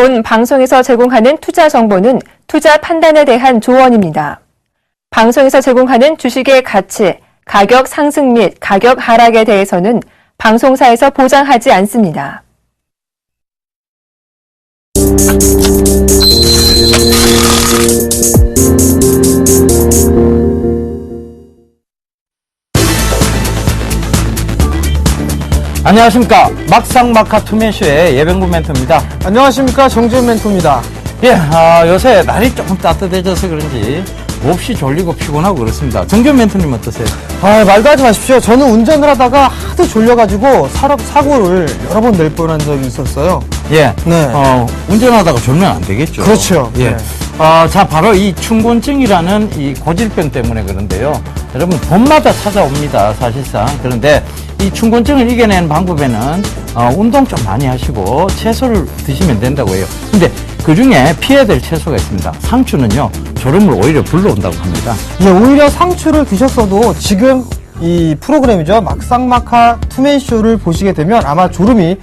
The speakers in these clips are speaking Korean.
본 방송에서 제공하는 투자 정보는 투자 판단에 대한 조언입니다. 방송에서 제공하는 주식의 가치, 가격 상승 및 가격 하락에 대해서는 방송사에서 보장하지 않습니다. 안녕하십니까. 막상막하 투맨쇼의 예병구 멘토입니다. 안녕하십니까. 정재훈 멘토입니다. 예, 요새 날이 조금 따뜻해져서 그런지 몹시 졸리고 피곤하고 그렇습니다. 정재훈 멘토님 어떠세요? 말도 하지 마십시오. 저는 운전을 하다가 하도 졸려가지고 사고를 여러 번 낼 뻔한 적이 있었어요. 예. 네. 운전하다가 졸면 안 되겠죠. 그렇죠. 예. 네. 자, 바로 이 춘곤증이라는 이 고질병 때문에 그런데요. 여러분, 봄마다 찾아옵니다, 사실상. 그런데 이 춘곤증을 이겨내는 방법에는, 운동 좀 많이 하시고, 채소를 드시면 된다고 해요. 근데 그 중에 피해야 될 채소가 있습니다. 상추는요, 졸음을 오히려 불러온다고 합니다. 예, 오히려 상추를 드셨어도 지금 이 프로그램이죠. 막상막하 투맨쇼를 보시게 되면 아마 졸음이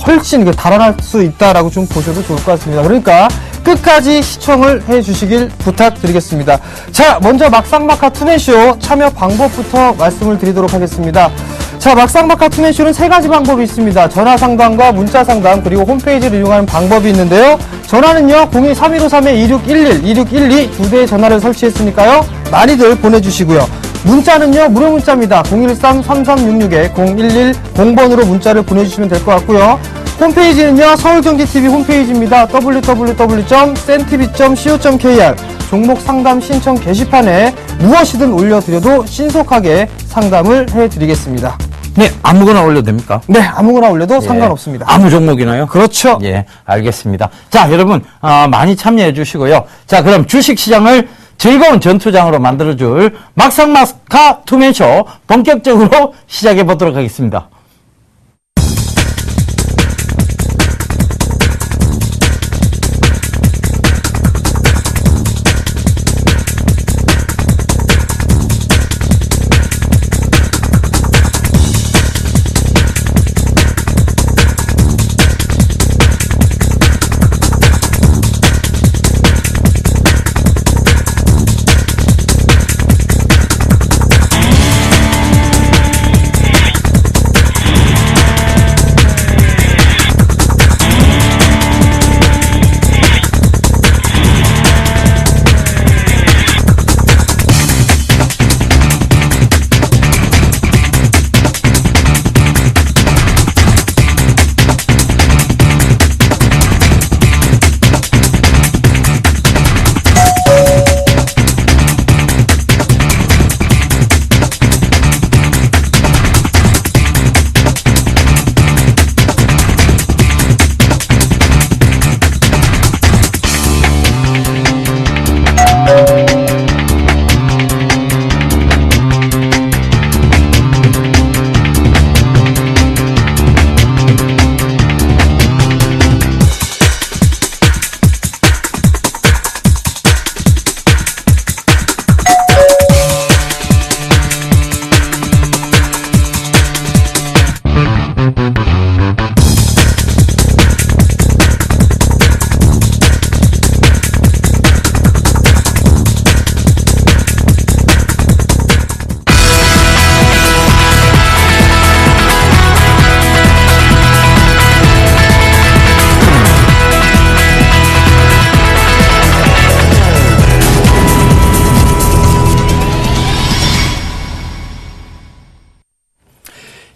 훨씬 달아날 수 있다라고 좀 보셔도 좋을 것 같습니다. 그러니까 끝까지 시청을 해주시길 부탁드리겠습니다. 자, 먼저 막상막하 투맨쇼 참여 방법부터 말씀을 드리도록 하겠습니다. 자, 막상막하 투맨쇼는 세 가지 방법이 있습니다. 전화 상담과 문자 상담, 그리고 홈페이지를 이용하는 방법이 있는데요. 전화는요, 02-3153-2611, 2612 두 대의 전화를 설치했으니까요. 많이들 보내주시고요. 문자는요, 무료 문자입니다. 013-3366-0110번으로 문자를 보내주시면 될 것 같고요. 홈페이지는요, 서울경제TV 홈페이지입니다. www.sentv.co.kr 종목 상담 신청 게시판에 무엇이든 올려드려도 신속하게 상담을 해드리겠습니다. 네, 아무거나 올려도 됩니까? 네, 아무거나 올려도 예. 상관없습니다. 아무 종목이나요? 그렇죠. 예, 알겠습니다. 자, 여러분, 많이 참여해 주시고요. 자, 그럼 주식시장을 즐거운 전투장으로 만들어줄 막상막하 투맨쇼 본격적으로 시작해 보도록 하겠습니다.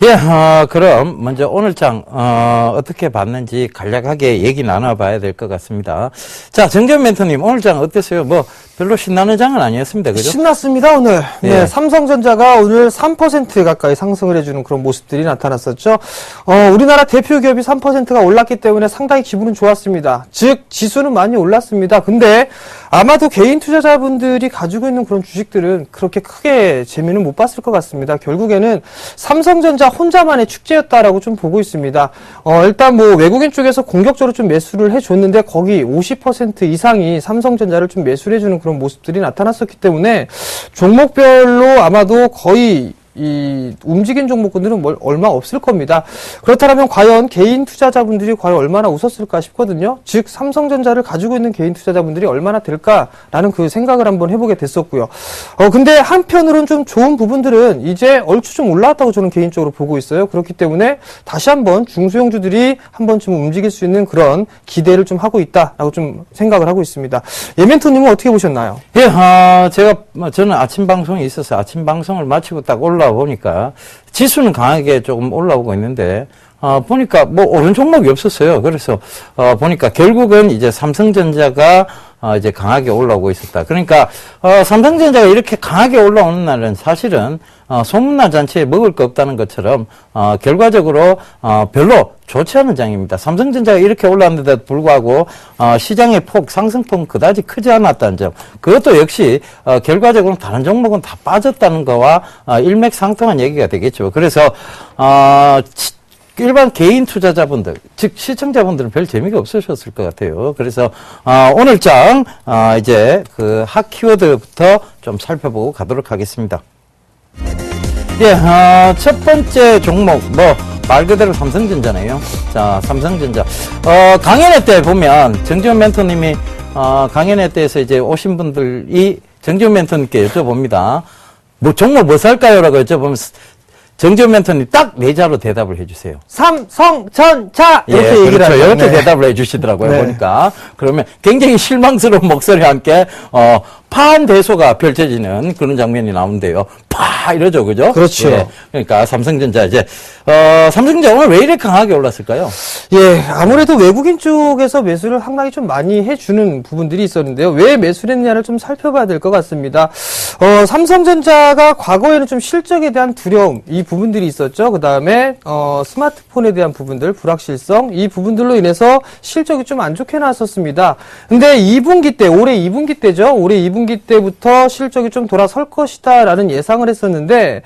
예, 그럼 먼저 오늘 장 어떻게 봤는지 간략하게 얘기 나눠봐야 될 것 같습니다. 자, 정재훈 멘토님, 오늘 장 어땠어요? 뭐 별로 신나는 장은 아니었습니다, 그죠? 신났습니다, 오늘. 예. 네, 삼성전자가 오늘 3% 가까이 상승을 해주는 그런 모습들이 나타났었죠. 우리나라 대표 기업이 3%가 올랐기 때문에 상당히 기분은 좋았습니다. 즉, 지수는 많이 올랐습니다. 근데 아마도 개인 투자자분들이 가지고 있는 그런 주식들은 그렇게 크게 재미는 못 봤을 것 같습니다. 결국에는 삼성전자 혼자만의 축제였다라고 좀 보고 있습니다. 일단 뭐 외국인 쪽에서 공격적으로 좀 매수를 해줬는데 거기 50% 이상이 삼성전자를 좀 매수를 해주는 그런 모습들이 나타났었기 때문에 종목별로 아마도 거의 이 움직인 종목군들은 얼마 없을 겁니다. 그렇다면 과연 개인 투자자분들이 과연 얼마나 웃었을까 싶거든요. 즉 삼성전자를 가지고 있는 개인 투자자분들이 얼마나 될까라는 그 생각을 한번 해보게 됐었고요. 근데 한편으로는 좀 좋은 부분들은 이제 얼추 좀 올라왔다고 저는 개인적으로 보고 있어요. 그렇기 때문에 다시 한번 중소형주들이 한 번쯤 움직일 수 있는 그런 기대를 좀 하고 있다라고 좀 생각을 하고 있습니다. 멘토님은 어떻게 보셨나요? 예, 저는 아침 방송이 있어서 아침 방송을 마치고 딱 올라와 보니까 지수는 강하게 조금 올라오고 있는데, 보니까 뭐 오른 종목이 없었어요. 그래서, 보니까 결국은 이제 삼성전자가 이제 강하게 올라오고 있었다. 그러니까, 삼성전자가 이렇게 강하게 올라오는 날은 사실은, 소문난 잔치에 먹을 거 없다는 것처럼, 결과적으로, 별로 좋지 않은 장입니다. 삼성전자가 이렇게 올라왔는데도 불구하고, 시장의 상승폭은 그다지 크지 않았다는 점. 그것도 역시, 결과적으로 다른 종목은 다 빠졌다는 거와, 일맥상통한 얘기가 되겠죠. 그래서, 일반 개인 투자자분들, 즉 시청자분들은 별 재미가 없으셨을 것 같아요. 그래서 오늘 장 이제 그 핫 키워드부터 좀 살펴보고 가도록 하겠습니다. 예, 첫 번째 종목 말 그대로 삼성전자네요. 자, 삼성전자. 강연회 때 보면 정지훈 멘토님이 강연회 때에서 이제 오신 분들이 정지훈 멘토님께 여쭤봅니다. 종목 뭐 살까요라고 여쭤보면. 정지훈 멘토님 딱 네 자로 대답을 해주세요. 삼성전자 이렇게 얘기를 그렇죠. 하죠. 이렇게 네. 대답을 해주시더라고요. 네. 보니까 그러면 굉장히 실망스러운 목소리와 함께 파한대소가 펼쳐지는 그런 장면이 나오는데요. 파 이러죠, 그죠? 그렇죠. 예. 그러니까 삼성전자 이제 삼성전자 오늘 왜 이렇게 강하게 올랐을까요? 예, 아무래도 외국인 쪽에서 매수를 상당히 좀 많이 해주는 부분들이 있었는데요. 왜 매수를 했냐를 좀 살펴봐야 될 것 같습니다. 삼성전자가 과거에는 좀 실적에 대한 두려움, 이 부분들이 있었죠. 그 다음에, 스마트폰에 대한 부분들, 불확실성, 이 부분들로 인해서 실적이 좀 안 좋게 나왔었습니다. 근데 2분기 때, 올해 2분기 때죠. 올해 2분기 때부터 실적이 좀 돌아설 것이다, 라는 예상을 했었는데,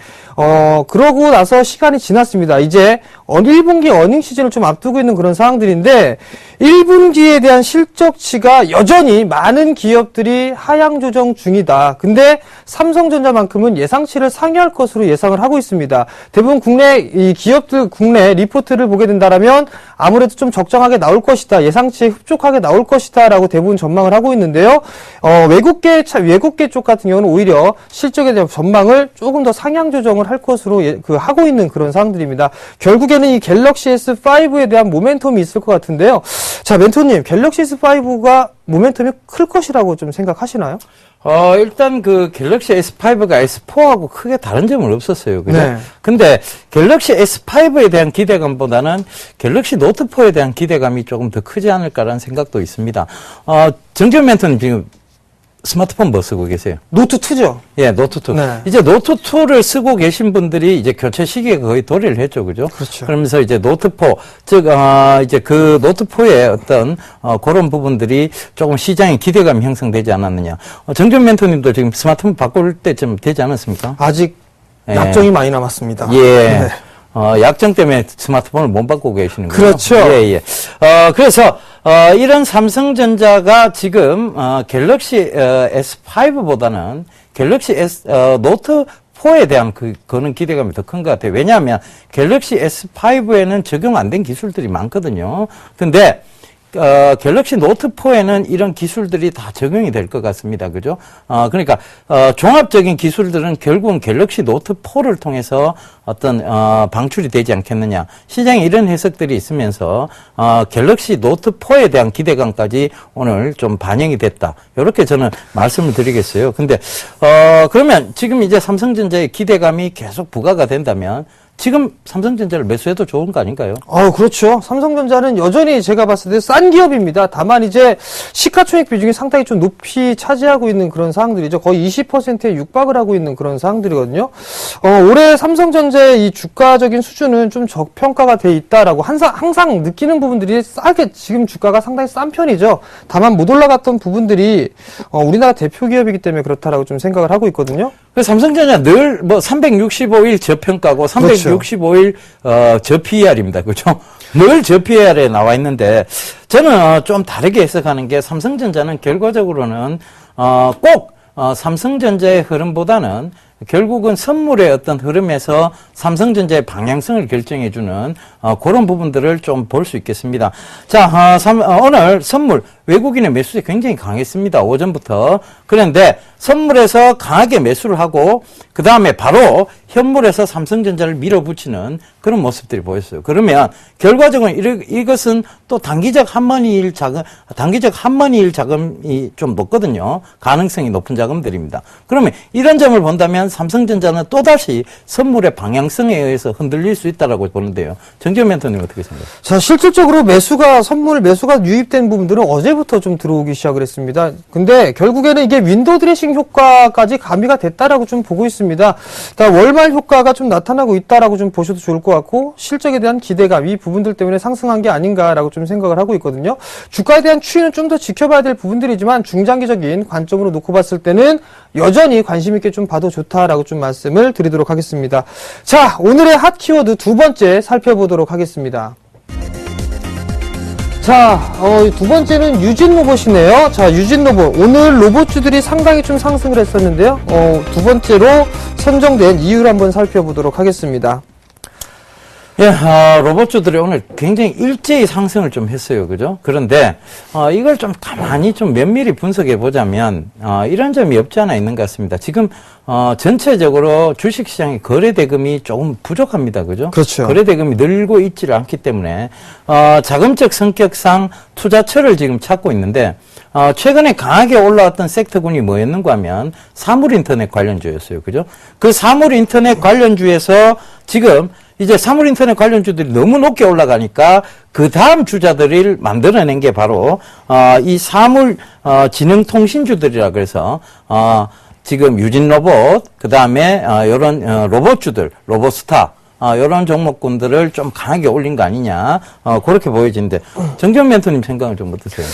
그러고 나서 시간이 지났습니다. 이제 1분기 어닝 시즌을 좀 앞두고 있는 그런 상황들인데 1분기에 대한 실적치가 여전히 많은 기업들이 하향 조정 중이다. 근데 삼성전자만큼은 예상치를 상회할 것으로 예상을 하고 있습니다. 대부분 국내 이 기업들 국내 리포트를 보게 된다라면 아무래도 좀 적정하게 나올 것이다. 예상치에 흡족하게 나올 것이다라고 대부분 전망을 하고 있는데요. 외국계 쪽 같은 경우는 오히려 실적에 대한 전망을 조금 더 상향 조정을 할 것으로 하고 있는 그런 상황들입니다. 결국에는 이 갤럭시 S5에 대한 모멘텀이 있을 것 같은데요. 자, 멘토님, 갤럭시 S5가 모멘텀이 클 것이라고 좀 생각하시나요? 일단 그 갤럭시 S5가 S4하고 크게 다른 점은 없었어요. 그죠? 네. 근데 갤럭시 S5에 대한 기대감보다는 갤럭시 노트4에 대한 기대감이 조금 더 크지 않을까라는 생각도 있습니다. 정지훈 멘토님 지금 스마트폰 뭐 쓰고 계세요? 노트2죠? 예, 노트2. 네. 이제 노트2를 쓰고 계신 분들이 이제 교체 시기에 거의 도래를 했죠. 그죠? 그렇죠. 그러면서 이제 노트4, 즉, 이제 그 노트4의 어떤, 그런 부분들이 조금 시장에 기대감이 형성되지 않았느냐. 정준 멘토님도 지금 스마트폰 바꿀 때쯤 되지 않았습니까? 아직 예. 약정이 많이 남았습니다. 예. 네. 약정 때문에 스마트폰을 못 바꾸고 계시는 거예요. 그렇죠. 예, 예. 그래서, 이런 삼성전자가 지금, 갤럭시 S5보다는 갤럭시 노트 4에 대한 그는 기대감이 더 큰 것 같아요. 왜냐하면 갤럭시 S5에는 적용 안 된 기술들이 많거든요. 근데, 갤럭시 노트4에는 이런 기술들이 다 적용이 될 것 같습니다. 그죠? 그러니까, 종합적인 기술들은 결국은 갤럭시 노트4를 통해서 어떤, 방출이 되지 않겠느냐. 시장에 이런 해석들이 있으면서, 갤럭시 노트4에 대한 기대감까지 오늘 좀 반영이 됐다. 이렇게 저는 말씀을 드리겠어요. 근데, 그러면 지금 이제 삼성전자의 기대감이 계속 부과가 된다면, 지금 삼성전자를 매수해도 좋은 거 아닌가요? 그렇죠. 삼성전자는 여전히 제가 봤을 때 싼 기업입니다. 다만 이제 시가총액 비중이 상당히 좀 높이 차지하고 있는 그런 상황들이죠. 거의 20%에 육박을 하고 있는 그런 상황들이거든요. 올해 삼성전자의 이 주가적인 수준은 좀 저평가가 돼 있다라고 항상 느끼는 부분들이 싸게 지금 주가가 상당히 싼 편이죠. 다만 못 올라갔던 부분들이 우리나라 대표 기업이기 때문에 그렇다라고 좀 생각을 하고 있거든요. 삼성전자 늘 365일 저평가고 365일 저 PER입니다. 그죠? 늘 저 PER에 나와 있는데 저는 좀 다르게 해석하는 게 삼성전자는 결과적으로는 꼭 삼성전자의 흐름보다는 결국은 선물의 어떤 흐름에서 삼성전자의 방향성을 결정해주는 그런 부분들을 좀 볼 수 있겠습니다. 자, 오늘 선물 외국인의 매수세 굉장히 강했습니다. 오전부터. 그런데 선물에서 강하게 매수를 하고 그 다음에 바로 현물에서 삼성전자를 밀어붙이는 그런 모습들이 보였어요. 그러면 결과적으로 이것은 또 단기적 한머니일 자금이 좀 높거든요. 가능성이 높은 자금들입니다. 그러면 이런 점을 본다면 삼성전자는 또다시 선물의 방향성에 의해서 흔들릴 수 있다라고 보는데요. 정재훈 멘토님 어떻게 생각하세요? 자, 실질적으로 선물 매수가 유입된 부분들은 어제부터 좀 들어오기 시작을 했습니다. 근데 결국에는 이게 윈도우 드레싱 효과까지 가미가 됐다라고 좀 보고 있습니다. 그러니까 월말 효과가 좀 나타나고 있다라고 좀 보셔도 좋을 것 같고, 실적에 대한 기대감, 이 부분들 때문에 상승한 게 아닌가라고 좀 생각을 하고 있거든요. 주가에 대한 추이는 좀 더 지켜봐야 될 부분들이지만 중장기적인 관점으로 놓고 봤을 때는 여전히 관심 있게 좀 봐도 좋다라고 좀 말씀을 드리도록 하겠습니다. 자, 오늘의 핫 키워드 두 번째 살펴보도록 하겠습니다. 자, 두 번째는 유진 로봇이네요. 자, 유진 로봇. 오늘 로봇주들이 상당히 좀 상승을 했었는데요. 두 번째로 선정된 이유를 한번 살펴보도록 하겠습니다. 예, 로봇주들이 오늘 굉장히 일제히 상승을 좀 했어요. 그죠? 그런데, 이걸 좀 가만히 좀 면밀히 분석해 보자면, 이런 점이 없지 않아 있는 것 같습니다. 지금, 전체적으로 주식시장의 거래대금이 조금 부족합니다. 그죠? 그렇죠. 거래대금이 늘고 있지를 않기 때문에, 자금적 성격상 투자처를 지금 찾고 있는데, 최근에 강하게 올라왔던 섹터군이 뭐였는가 하면 사물인터넷 관련주였어요. 그죠? 그 사물인터넷 관련주에서 지금 이제 사물인터넷 관련주들이 너무 높게 올라가니까 그 다음 주자들을 만들어낸 게 바로 이 사물지능통신주들이라 그래서 지금 유진 로봇, 그 다음에 이런 로봇주들, 로봇스타, 이런 종목군들을 좀 강하게 올린 거 아니냐, 그렇게 보여지는데, 정재훈 멘토님 생각은 좀 어떠세요?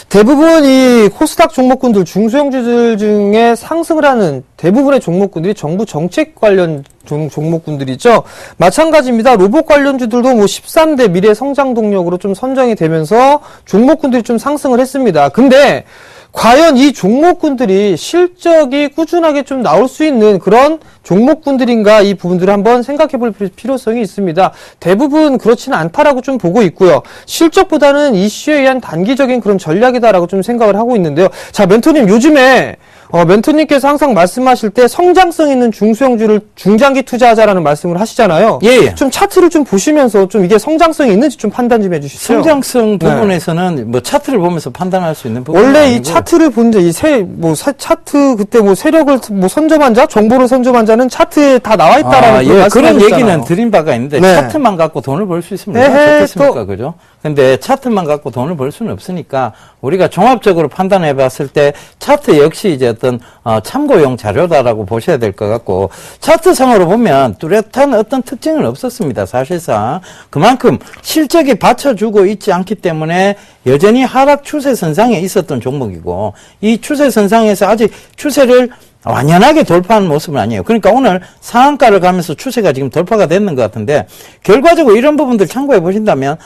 대부분 이 코스닥 종목군들, 중소형주들 중에 상승을 하는 대부분의 종목군들이 정부 정책 관련 종목군들이죠. 마찬가지입니다. 로봇 관련주들도 뭐 13대 미래 성장 동력으로 좀 선정이 되면서 종목군들이 좀 상승을 했습니다. 근데 과연 이 종목군들이 실적이 꾸준하게 좀 나올 수 있는 그런 종목군들인가, 이 부분들을 한번 생각해 볼 필요성이 있습니다. 대부분 그렇지는 않다라고 좀 보고 있고요. 실적보다는 이슈에 의한 단기적인 그런 전략이다라고 좀 생각을 하고 있는데요. 자, 멘토님, 요즘에 멘토님께서 항상 말씀하실 때 성장성 있는 중소형주를 중장기 투자하자라는 말씀을 하시잖아요. 예. 좀 차트를 좀 보시면서 좀 이게 성장성이 있는지 좀 판단 좀 해주시죠. 성장성 부분에서는 뭐 차트를 보면서 판단할 수 있는 부분. 원래 이 차트를 본 차트 그때 뭐 세력을 뭐 선점한 자, 정보를 선점한 자는 차트에 다 나와 있다라는 그런 얘기는 드린 바가 있는데, 네. 차트만 갖고 돈을 벌 수 있으면 좋겠습니까? 그죠? 근데 차트만 갖고 돈을 벌 수는 없으니까 우리가 종합적으로 판단해 봤을 때 차트 역시 이제 어떤 참고용 자료다라고 보셔야 될 것 같고, 차트상으로 보면 뚜렷한 어떤 특징은 없었습니다. 사실상 그만큼 실적이 받쳐주고 있지 않기 때문에 여전히 하락 추세선상에 있었던 종목이고, 이 추세선상에서 아직 추세를 완연하게 돌파하는 모습은 아니에요. 그러니까 오늘 상한가를 가면서 추세가 지금 돌파가 됐는 것 같은데, 결과적으로 이런 부분들 참고해 보신다면,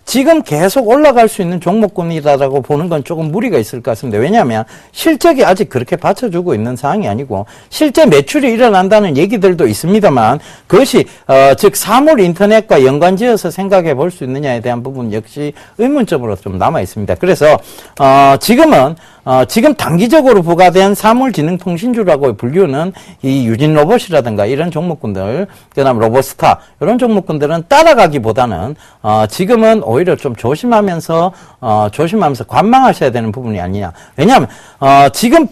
지금 계속 올라갈 수 있는 종목군이다라고 보는 건 조금 무리가 있을 것 같습니다. 왜냐하면 실적이 아직 그렇게 받쳐주고 있는 상황이 아니고, 실제 매출이 일어난다는 얘기들도 있습니다만, 그것이 즉 사물 인터넷과 연관지어서 생각해 볼 수 있느냐에 대한 부분 역시 의문점으로 좀 남아 있습니다. 그래서 지금은 지금 단기적으로 부과된 사물지능통신주라고 불리우는 이 유진 로봇이라든가 이런 종목군들, 그다음 로봇스타, 이런 종목군들은 따라가기보다는 지금은 오히려 좀 조심하면서 관망하셔야 되는 부분이 아니냐. 왜냐하면 지금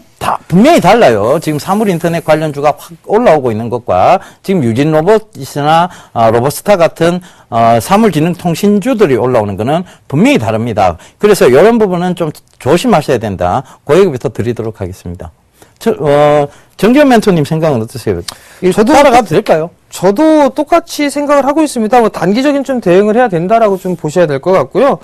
분명히 달라요. 지금 사물인터넷 관련주가 확 올라오고 있는 것과 지금 유진 로봇이나 로봇스타 같은 사물지능통신주들이 올라오는 것은 분명히 다릅니다. 그래서 이런 부분은 좀 조심하셔야 된다. 그 얘기부터 드리도록 하겠습니다. 정재훈 멘토님 생각은 어떠세요? 저도 따라가도 될까요? 저도 똑같이 생각을 하고 있습니다. 뭐 단기적인 좀 대응을 해야 된다라고 좀 보셔야 될 것 같고요.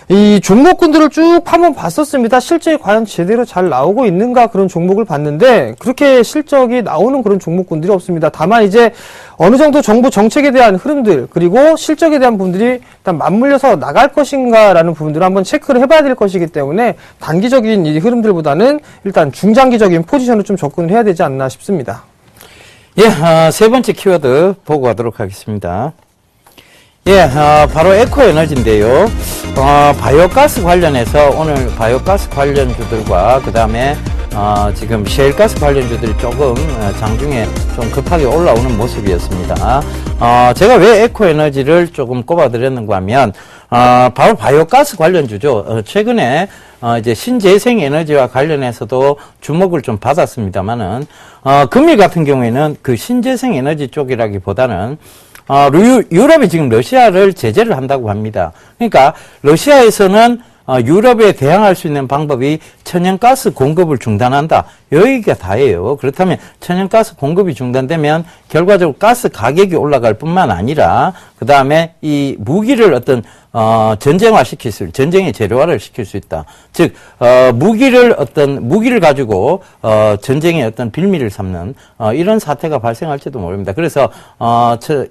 이 종목군들을 쭉 한번 봤었습니다. 실적이 과연 제대로 잘 나오고 있는가, 그런 종목을 봤는데 그렇게 실적이 나오는 그런 종목군들이 없습니다. 다만 이제 어느 정도 정부 정책에 대한 흐름들, 그리고 실적에 대한 부분들이 일단 맞물려서 나갈 것인가라는 부분들을 한번 체크를 해봐야 될 것이기 때문에 단기적인 이 흐름들보다는 일단 중장기적인 포지션을 좀 접근을 해야 되지 않나 싶습니다. 예, 세 번째 키워드 보고 가도록 하겠습니다. 예, 바로 에코에너지인데요. 바이오가스 관련해서 오늘 바이오가스 관련주들과 그 다음에 지금 셰일가스 관련주들이 조금 장중에 좀 급하게 올라오는 모습이었습니다. 제가 왜 에코에너지를 조금 꼽아드렸는가 하면 바로 바이오가스 관련주죠. 최근에 이제 신재생 에너지와 관련해서도 주목을 좀 받았습니다만은 금일 같은 경우에는 그 신재생 에너지 쪽이라기보다는 유럽이 지금 러시아를 제재를 한다고 합니다. 그러니까 러시아에서는 유럽에 대항할 수 있는 방법이 천연가스 공급을 중단한다. 여기가 다예요. 그렇다면 천연가스 공급이 중단되면 결과적으로 가스 가격이 올라갈 뿐만 아니라 그 다음에 이 무기를 어떤 전쟁화 시킬 수, 전쟁의 재료화를 시킬 수 있다. 즉, 무기를 가지고, 전쟁의 어떤 빌미를 삼는, 이런 사태가 발생할지도 모릅니다. 그래서,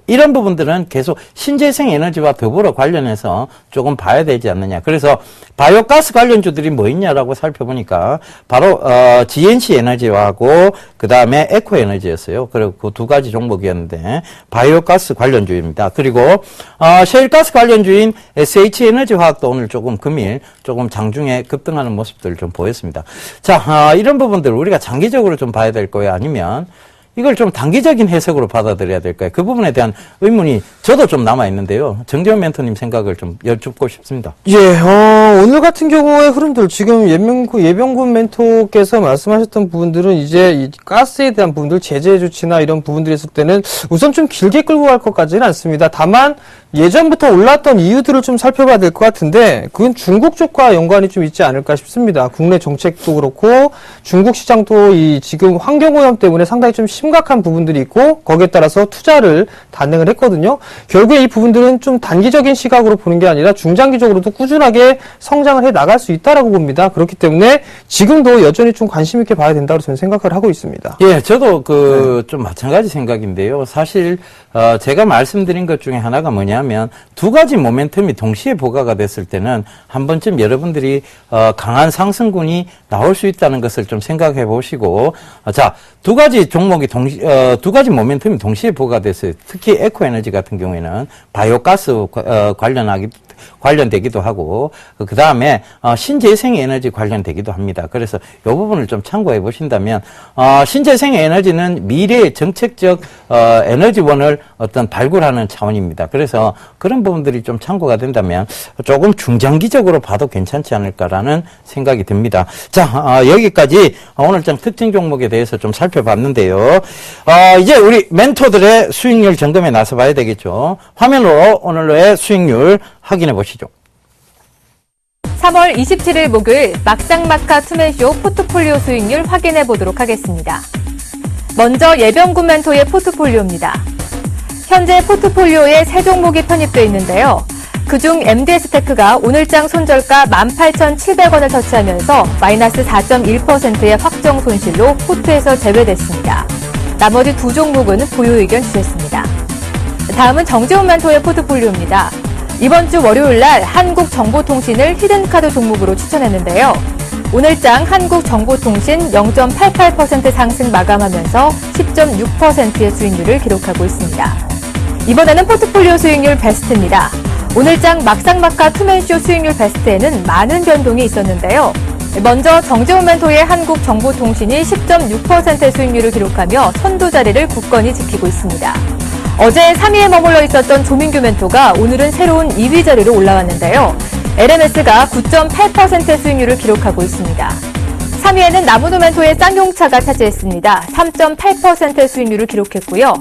이런 부분들은 계속 신재생 에너지와 더불어 관련해서 조금 봐야 되지 않느냐. 그래서, 바이오가스 관련주들이 뭐 있냐라고 살펴보니까, 바로, GNC 에너지하고, 그 다음에 에코 에너지였어요. 그리고 그 두 가지 종목이었는데, 바이오가스 관련주입니다. 그리고, 셰일가스 관련주인 SH에너지화학도 오늘 조금 금일 조금 장중에 급등하는 모습들을 좀 보였습니다. 자, 이런 부분들을 우리가 장기적으로 좀 봐야 될 거예요? 아니면 이걸 좀 단기적인 해석으로 받아들여야 될까요? 그 부분에 대한 의문이 저도 좀 남아있는데요. 정재훈 멘토님 생각을 좀 여쭙고 싶습니다. 예, 오늘 같은 경우의 흐름들, 지금 예병군 멘토께서 말씀하셨던 부분들은 이제 이 가스에 대한 부분들, 제재 조치나 이런 부분들이 있을 때는 우선 좀 길게 끌고 갈 것까지는 않습니다. 다만, 예전부터 올랐던 이유들을 좀 살펴봐야 될 것 같은데, 그건 중국 쪽과 연관이 좀 있지 않을까 싶습니다. 국내 정책도 그렇고, 중국 시장도 이 지금 환경오염 때문에 상당히 좀 심각한 부분들이 있고, 거기에 따라서 투자를 단행을 했거든요. 결국에 이 부분들은 좀 단기적인 시각으로 보는 게 아니라 중장기적으로도 꾸준하게 성장을 해 나갈 수 있다라고 봅니다. 그렇기 때문에 지금도 여전히 좀 관심 있게 봐야 된다고 저는 생각을 하고 있습니다. 예, 저도 좀 마찬가지 생각인데요. 사실, 제가 말씀드린 것 중에 하나가 뭐냐면, 두 가지 모멘텀이 동시에 부과가 됐을 때는 한 번쯤 여러분들이, 강한 상승군이 나올 수 있다는 것을 좀 생각해 보시고, 자, 두 가지 종목이 두 가지 모멘텀이 동시에 부과가 됐어요. 특히 에코에너지 같은 경우에는 바이오가스 관련되기도 하고, 그 다음에, 신재생 에너지 관련되기도 합니다. 그래서 이 부분을 좀 참고해 보신다면, 신재생 에너지는 미래의 정책적, 에너지원을 어떤 발굴하는 차원입니다. 그래서 그런 부분들이 좀 참고가 된다면 조금 중장기적으로 봐도 괜찮지 않을까라는 생각이 듭니다. 자, 여기까지 오늘장 특징 종목에 대해서 좀 살펴봤는데요. 이제 우리 멘토들의 수익률 점검에 나서 봐야 되겠죠. 화면으로 오늘의 수익률 확인해 보시죠. 3월 27일 목요일 막상막하 투맨쇼 포트폴리오 수익률 확인해 보도록 하겠습니다. 먼저 예병군 멘토의 포트폴리오입니다. 현재 포트폴리오에 세 종목이 편입되어 있는데요. 그중 MDS테크가 오늘장 손절가 18,700원을 터치하면서 마이너스 4.1%의 확정 손실로 포트에서 제외됐습니다. 나머지 두 종목은 보유 의견 주셨습니다. 다음은 정재훈 멘토의 포트폴리오입니다. 이번 주 월요일 날 한국정보통신을 히든카드 종목으로 추천했는데요. 오늘장 한국정보통신 0.88% 상승 마감하면서 10.6%의 수익률을 기록하고 있습니다. 이번에는 포트폴리오 수익률 베스트입니다. 오늘장 막상막하 투맨쇼 수익률 베스트에는 많은 변동이 있었는데요. 먼저 정재훈 멘토의 한국정보통신이 10.6%의 수익률을 기록하며 선두 자리를 굳건히 지키고 있습니다. 어제 3위에 머물러 있었던 조민규 멘토가 오늘은 새로운 2위 자리로 올라왔는데요. LMS가 9.8%의 수익률을 기록하고 있습니다. 3위에는 나무도 멘토의 쌍용차가 차지했습니다. 3.8%의 수익률을 기록했고요.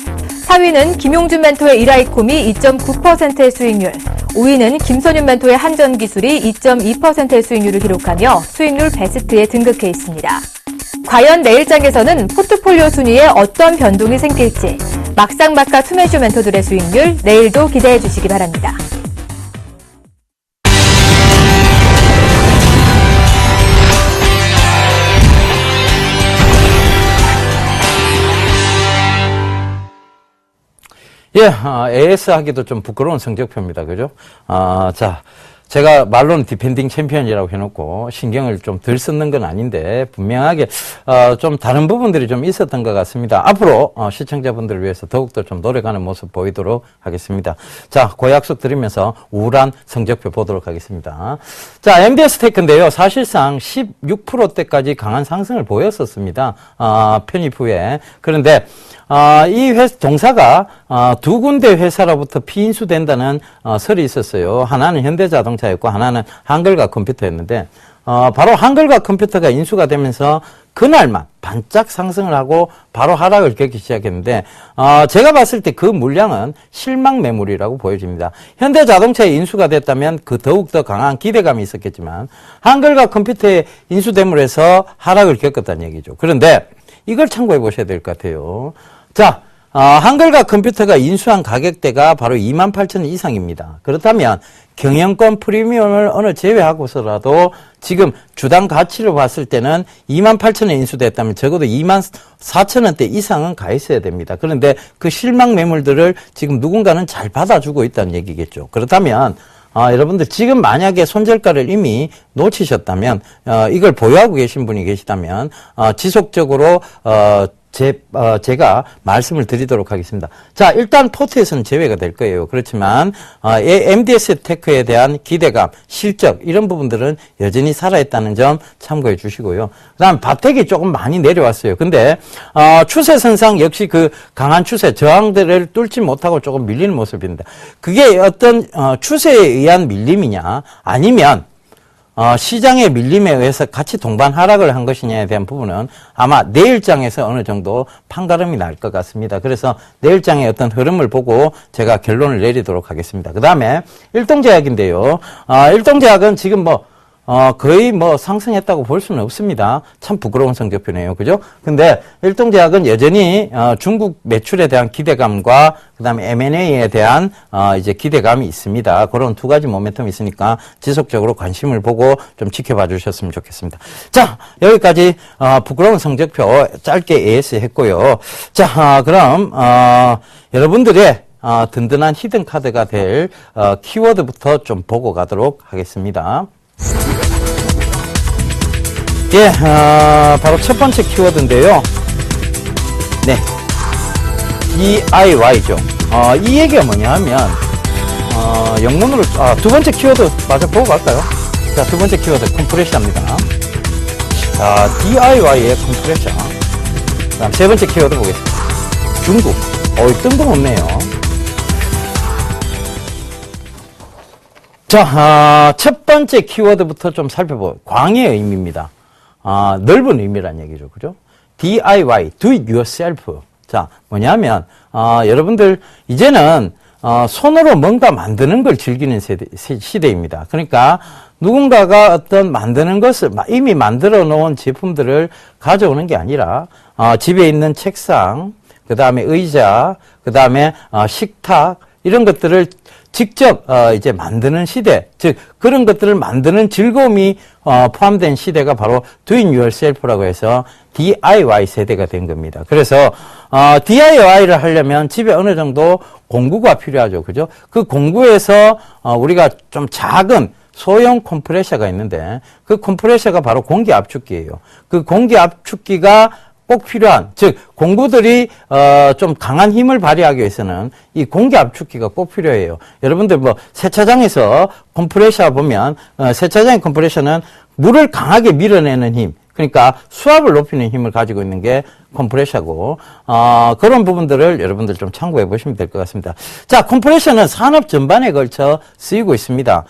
4위는 김용준 멘토의 이라이콤이 2.9%의 수익률, 5위는 김선윤 멘토의 한전기술이 2.2%의 수익률을 기록하며 수익률 베스트에 등극해 있습니다. 과연 내일장에서는 포트폴리오 순위에 어떤 변동이 생길지 막상막하 투맨쇼 멘토들의 수익률 내일도 기대해 주시기 바랍니다. AS 하기도 좀 부끄러운 성적표입니다. 그죠? 자, 제가 말로는 디펜딩 챔피언이라고 해놓고 신경을 좀 덜 쓰는 건 아닌데 분명하게 좀 다른 부분들이 좀 있었던 것 같습니다. 앞으로 시청자분들을 위해서 더욱더 좀 노력하는 모습 보이도록 하겠습니다. 자, 그 약속 드리면서 우울한 성적표 보도록 하겠습니다. 자, MDS 테크인데요. 사실상 16%대까지 강한 상승을 보였었습니다. 편입 후에. 그런데 이 동사가 두 군데 회사로부터 피인수된다는 설이 있었어요. 하나는 현대자동차였고 하나는 한글과 컴퓨터였는데 바로 한글과 컴퓨터가 인수가 되면서 그날만 반짝 상승을 하고 바로 하락을 겪기 시작했는데 제가 봤을 때 그 물량은 실망 매물이라고 보여집니다. 현대자동차에 인수가 됐다면 그 더욱더 강한 기대감이 있었겠지만 한글과 컴퓨터에 인수됨으로 해서 하락을 겪었다는 얘기죠. 그런데 이걸 참고해 보셔야 될 것 같아요. 자, 한글과 컴퓨터가 인수한 가격대가 바로 28,000원 이상입니다. 그렇다면 경영권 프리미엄을 어느 제외하고서라도 지금 주당 가치로 봤을 때는 28,000원 인수됐다면 적어도 24,000원대 이상은 가 있어야 됩니다. 그런데 그 실망 매물들을 지금 누군가는 잘 받아주고 있다는 얘기겠죠. 그렇다면 여러분들 지금 만약에 손절가를 이미 놓치셨다면 이걸 보유하고 계신 분이 계시다면 지속적으로 제가 말씀을 드리도록 하겠습니다. 자, 일단 포트에서는 제외가 될 거예요. 그렇지만 MDS 테크에 대한 기대감, 실적 이런 부분들은 여전히 살아있다는 점 참고해 주시고요. 그다음 바텍이 조금 많이 내려왔어요. 근데 추세선상 역시 그 강한 추세 저항들을 뚫지 못하고 조금 밀리는 모습입니다. 그게 어떤 추세에 의한 밀림이냐 아니면 시장의 밀림에 의해서 같이 동반 하락을 한 것이냐에 대한 부분은 아마 내일장에서 어느 정도 판가름이 날 것 같습니다. 그래서 내일장의 어떤 흐름을 보고 제가 결론을 내리도록 하겠습니다. 그 다음에 일동제약인데요. 일동제약은 지금 거의 상승했다고 볼 수는 없습니다. 참 부끄러운 성적표네요. 그죠? 근데 일동제약은 여전히 중국 매출에 대한 기대감과 그다음에 M&A에 대한 이제 기대감이 있습니다. 그런 두 가지 모멘텀이 있으니까 지속적으로 관심을 보고 좀 지켜봐 주셨으면 좋겠습니다. 자, 여기까지 부끄러운 성적표 짧게 AS 했고요. 자, 그럼 여러분들의 든든한 히든 카드가 될 키워드부터 좀 보고 가도록 하겠습니다. 예, 바로 첫 번째 키워드인데요. 네. DIY죠. 이 얘기가 뭐냐 하면, 영문으로, 두 번째 키워드 마저 보고 갈까요? 자, 두 번째 키워드, 컴프레셔입니다. DIY의 컴프레셔. 그 다음 세 번째 키워드 보겠습니다. 중국. 뜬금없네요. 자, 첫 번째 키워드부터 좀 살펴보고, 광의 의미입니다. 넓은 의미란 얘기죠. 그죠? DIY, do it yourself. 자, 뭐냐면, 여러분들, 이제는, 손으로 뭔가 만드는 걸 즐기는 시대입니다. 그러니까, 누군가가 어떤 만드는 것을, 이미 만들어 놓은 제품들을 가져오는 게 아니라, 집에 있는 책상, 그 다음에 의자, 그 다음에, 식탁, 이런 것들을 직접 이제 만드는 시대, 즉 그런 것들을 만드는 즐거움이 포함된 시대가 바로 do it yourself라고 해서 DIY 세대가 된 겁니다. 그래서 DIY를 하려면 집에 어느 정도 공구가 필요하죠. 그죠? 그 공구에서 우리가 좀 작은 소형 컴프레셔가 있는데 그 컴프레셔가 바로 공기 압축기예요. 그 공기 압축기가 꼭 필요한, 즉 공구들이 좀 강한 힘을 발휘하기 위해서는 이 공기 압축기가 꼭 필요해요. 여러분들 세차장에서 컴프레셔 보면 세차장의 컴프레셔는 물을 강하게 밀어내는 힘, 그러니까 수압을 높이는 힘을 가지고 있는 게 컴프레셔고 그런 부분들을 여러분들 좀 참고해 보시면 될 것 같습니다. 자, 컴프레셔는 산업 전반에 걸쳐 쓰이고 있습니다.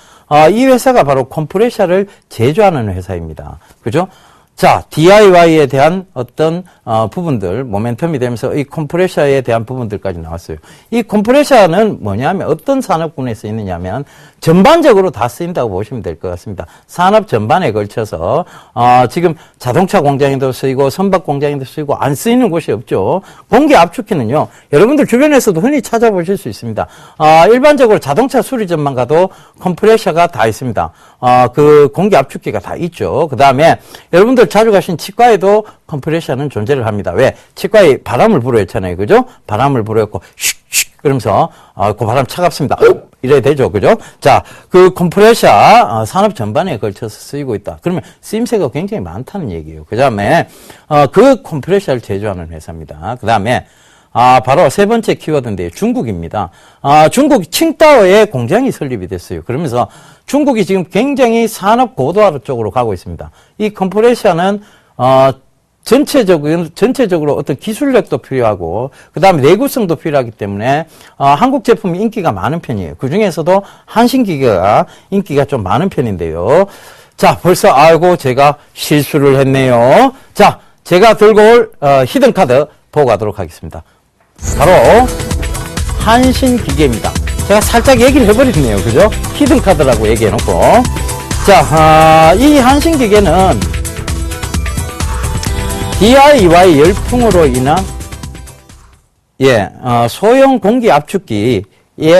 이 회사가 바로 컴프레셔를 제조하는 회사입니다. 그죠? 자, DIY에 대한 어떤 부분들, 모멘텀이 되면서 이 컴프레셔에 대한 부분들까지 나왔어요. 이 컴프레셔는 뭐냐면 어떤 산업군에 쓰이느냐면 전반적으로 다 쓰인다고 보시면 될 것 같습니다. 산업 전반에 걸쳐서 지금 자동차 공장에도 쓰이고 선박 공장에도 쓰이고 안 쓰이는 곳이 없죠. 공기 압축기는요. 여러분들 주변에서도 흔히 찾아보실 수 있습니다. 일반적으로 자동차 수리점만 가도 컴프레셔가 다 있습니다. 그 공기 압축기가 다 있죠. 그 다음에 여러분들 자주 가신 치과에도 컴프레셔는 존재를 합니다. 왜? 치과에 바람을 불어였잖아요. 그죠? 바람을 불어였고 슉슉 그러면서 그 바람 차갑습니다. 이래야 되죠. 그죠? 자, 그 컴프레셔, 산업 전반에 걸쳐서 쓰이고 있다. 그러면 쓰임새가 굉장히 많다는 얘기예요. 그 다음에, 그 컴프레셔를 제조하는 회사입니다. 그 다음에, 바로 세 번째 키워드인데요. 중국입니다. 중국 칭다오에 공장이 설립이 됐어요. 그러면서 중국이 지금 굉장히 산업 고도화 쪽으로 가고 있습니다. 이 컴프레셔는, 전체적으로 어떤 기술력도 필요하고, 그 다음에 내구성도 필요하기 때문에, 한국 제품이 인기가 많은 편이에요. 그 중에서도 한신기계가 인기가 좀 많은 편인데요. 자, 벌써, 아이고, 제가 실수를 했네요. 자, 제가 들고 올, 히든카드 보고 가도록 하겠습니다. 바로, 한신기계입니다. 제가 살짝 얘기를 해버렸네요. 그죠? 히든카드라고 얘기해놓고. 자, 이 한신기계는, DIY 열풍으로 인한 소형 공기 압축기의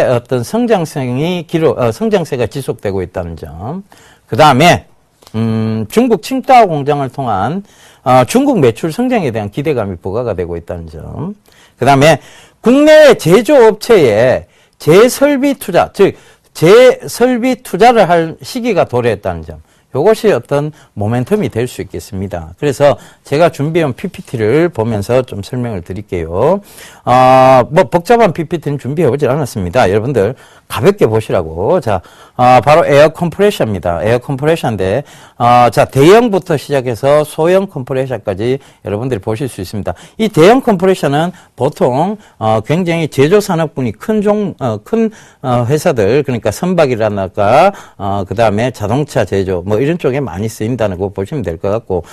어떤 성장세가 지속되고 있다는 점. 그 다음에 중국 칭다오 공장을 통한 중국 매출 성장에 대한 기대감이 부과가 되고 있다는 점. 그 다음에 국내 제조업체에 재설비 투자, 즉 재설비 투자를 할 시기가 도래했다는 점. 이것이 어떤 모멘텀이 될 수 있겠습니다. 그래서 제가 준비한 PPT를 보면서 좀 설명을 드릴게요. 뭐 복잡한 PPT는 준비해 오질 않았습니다. 여러분들 가볍게 보시라고. 자, 바로 에어 컴프레셔입니다. 에어 컴프레셔인데, 자, 대형부터 시작해서 소형 컴프레셔까지 여러분들이 보실 수 있습니다. 이 대형 컴프레셔는 보통, 굉장히 제조산업군이 큰 회사들, 그러니까 선박이라든가, 그 다음에 자동차 제조, 뭐 이런 쪽에 많이 쓰인다는 거 보시면 될 것 같고,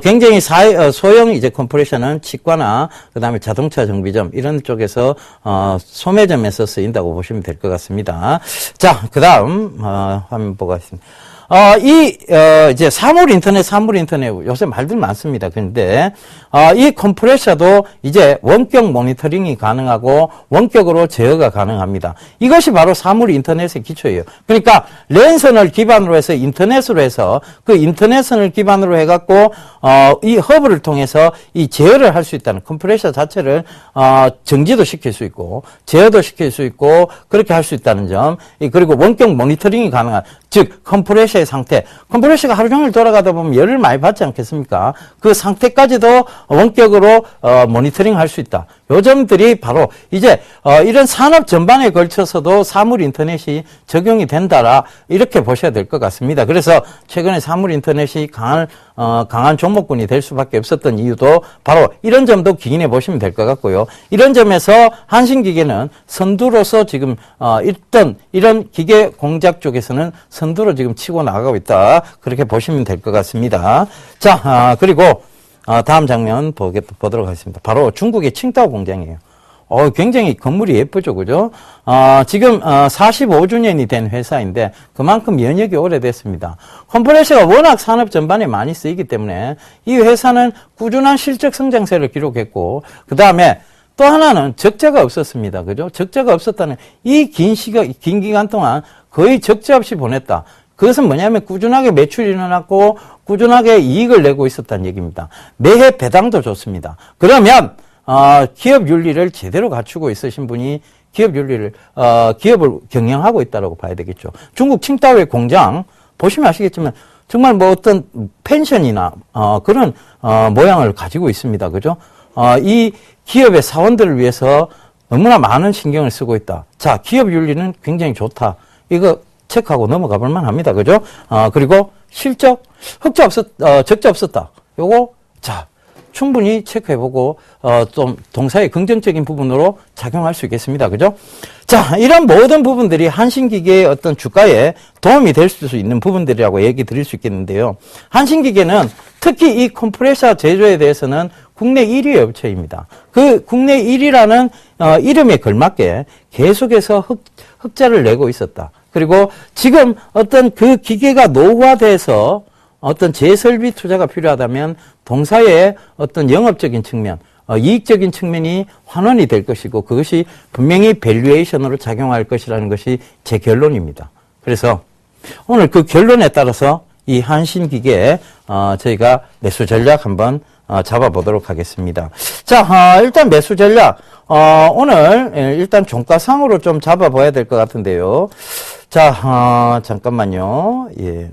굉장히 소형 이제 컴프레셔는 치과나, 그 다음에 자동차 정비점, 이런 쪽에서, 소매점에서 쓰인다고 보시면 될 것 같습니다. 자, 그 다음, 화면 보고 있습니다. 이제 사물 인터넷 요새 말들 많습니다. 그런데, 이 컴프레셔도 이제 원격 모니터링이 가능하고 원격으로 제어가 가능합니다. 이것이 바로 사물 인터넷의 기초예요. 그러니까 랜선을 기반으로 해서 인터넷으로 해서 그 인터넷선을 기반으로 해갖고, 이 허브를 통해서 이 제어를 할 수 있다는 컴프레셔 자체를, 정지도 시킬 수 있고, 제어도 시킬 수 있고, 그렇게 할 수 있다는 점. 그리고 원격 모니터링이 가능한, 즉, 컴프레셔의 상태. 컴프레셔가 하루 종일 돌아가다 보면 열을 많이 받지 않겠습니까? 그 상태까지도 원격으로 모니터링 할 수 있다. 요 점들이 바로 이제 이런 산업 전반에 걸쳐서도 사물 인터넷이 적용이 된다라 이렇게 보셔야 될 것 같습니다. 그래서 최근에 사물 인터넷이 강한 종목군이 될 수밖에 없었던 이유도 바로 이런 점도 기인해 보시면 될 것 같고요. 이런 점에서 한신기계는 선두로서 지금 일단 이런 기계 공작 쪽에서는 선두로 지금 치고 나가고 있다. 그렇게 보시면 될 것 같습니다. 자, 그리고 다음 장면 보도록 하겠습니다. 바로 중국의 칭다오 공장이에요. 굉장히 건물이 예쁘죠, 그죠? 지금 45주년이 된 회사인데 그만큼 연역이 오래됐습니다. 컴프레셔가 워낙 산업 전반에 많이 쓰이기 때문에 이 회사는 꾸준한 실적 성장세를 기록했고, 그 다음에 또 하나는 적자가 없었습니다. 그죠? 적자가 없었다는 이 긴 기간 동안 거의 적자 없이 보냈다. 그것은 뭐냐면 꾸준하게 매출이 일어났고 꾸준하게 이익을 내고 있었다는 얘기입니다. 매해 배당도 좋습니다. 그러면 기업 윤리를 제대로 갖추고 있으신 분이 기업을 경영하고 있다고 봐야 되겠죠. 중국 칭다오의 공장 보시면 아시겠지만 정말 뭐 어떤 펜션이나 그런 모양을 가지고 있습니다. 그죠? 이 기업의 사원들을 위해서 너무나 많은 신경을 쓰고 있다. 자, 기업 윤리는 굉장히 좋다. 이거 체크하고 넘어가 볼 만합니다. 그죠? 그리고 실적, 적자 없었다. 요거, 자, 충분히 체크해보고, 좀 동사의 긍정적인 부분으로 작용할 수 있겠습니다. 그죠? 자, 이런 모든 부분들이 한신기계의 어떤 주가에 도움이 될 수 있는 부분들이라고 얘기 드릴 수 있겠는데요. 한신기계는 특히 이 컴프레셔 제조에 대해서는 국내 1위 업체입니다. 그 국내 1위라는 이름에 걸맞게 계속해서 흑자를 내고 있었다. 그리고 지금 어떤 그 기계가 노후화돼서 어떤 재설비 투자가 필요하다면 동사의 어떤 영업적인 측면, 이익적인 측면이 환원이 될 것이고 그것이 분명히 밸류에이션으로 작용할 것이라는 것이 제 결론입니다. 그래서 오늘 그 결론에 따라서 이 한신기계에 저희가 매수 전략 한번 잡아보도록 하겠습니다. 자, 일단 매수 전략. 오늘 일단 종가상으로 좀 잡아봐야 될 것 같은데요. 자, 잠깐만요. 예.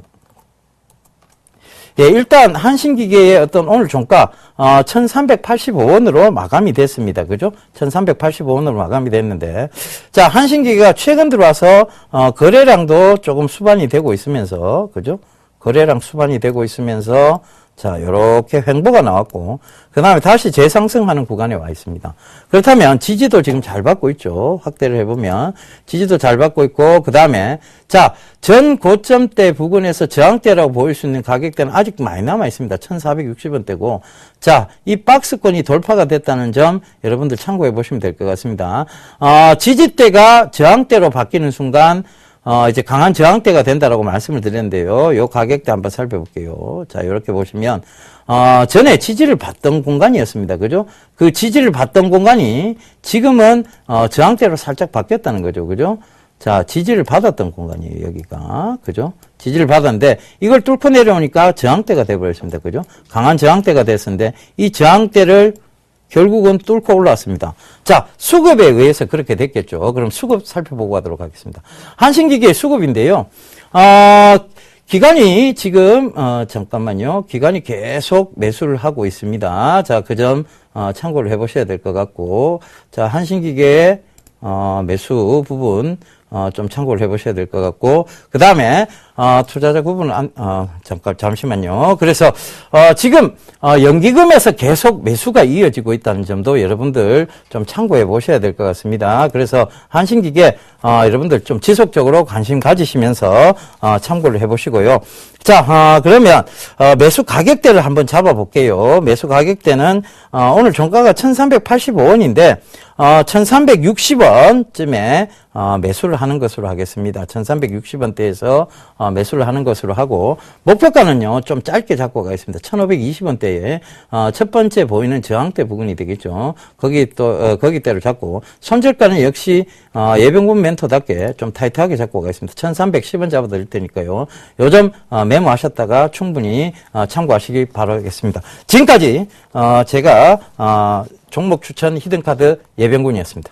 예, 일단 한신기계의 어떤 오늘 종가 1385원으로 마감이 됐습니다. 그죠? 1385원으로 마감이 됐는데, 자, 한신기계가 최근 들어와서 거래량도 조금 수반이 되고 있으면서, 그죠? 거래량 수반이 되고 있으면서, 자, 요렇게 횡보가 나왔고, 그 다음에 다시 재상승하는 구간에 와 있습니다. 그렇다면 지지도 지금 잘 받고 있죠. 확대를 해보면 지지도 잘 받고 있고, 그 다음에 자, 전 고점대 부근에서 저항대라고 보일 수 있는 가격대는 아직 많이 남아 있습니다. 1460원대고, 자, 이 박스권이 돌파가 됐다는 점 여러분들 참고해 보시면 될 것 같습니다. 지지대가 저항대로 바뀌는 순간 이제 강한 저항대가 된다라고 말씀을 드렸는데요. 요 가격대 한번 살펴볼게요. 자, 이렇게 보시면, 전에 지지를 받던 공간이었습니다. 그죠? 그 지지를 받던 공간이 지금은, 저항대로 살짝 바뀌었다는 거죠. 그죠? 자, 지지를 받았던 공간이에요. 여기가. 그죠? 지지를 받았는데, 이걸 뚫고 내려오니까 저항대가 돼버렸습니다. 그죠? 강한 저항대가 됐었는데, 이 저항대를 결국은 뚫고 올라왔습니다. 자, 수급에 의해서 그렇게 됐겠죠. 그럼 수급 살펴보고 가도록 하겠습니다. 한신기계의 수급인데요. 기관이 지금, 잠깐만요. 기관이 계속 매수를 하고 있습니다. 자, 그 점, 참고를 해 보셔야 될 것 같고. 자, 한신기계의, 매수 부분, 좀 참고를 해 보셔야 될 것 같고. 그 다음에, 투자자 부분은, 잠시만요. 그래서, 지금, 연기금에서 계속 매수가 이어지고 있다는 점도 여러분들 좀 참고해 보셔야 될 것 같습니다. 그래서 한신기계, 여러분들 좀 지속적으로 관심 가지시면서, 참고를 해 보시고요. 자, 그러면, 매수 가격대를 한번 잡아 볼게요. 매수 가격대는, 오늘 종가가 1385원인데, 1360원쯤에, 매수를 하는 것으로 하겠습니다. 1360원대에서, 매수를 하는 것으로 하고, 목표가는요, 좀 짧게 잡고 가겠습니다. 1520원대에, 첫 번째 보이는 저항대 부근이 되겠죠. 거기대로 잡고, 손절가는 역시, 예병군 멘토답게 좀 타이트하게 잡고 가겠습니다. 1310원 잡아드릴 테니까요. 요점, 메모하셨다가 충분히, 참고하시기 바라겠습니다. 지금까지, 제가, 종목 추천 히든카드 예병군이었습니다.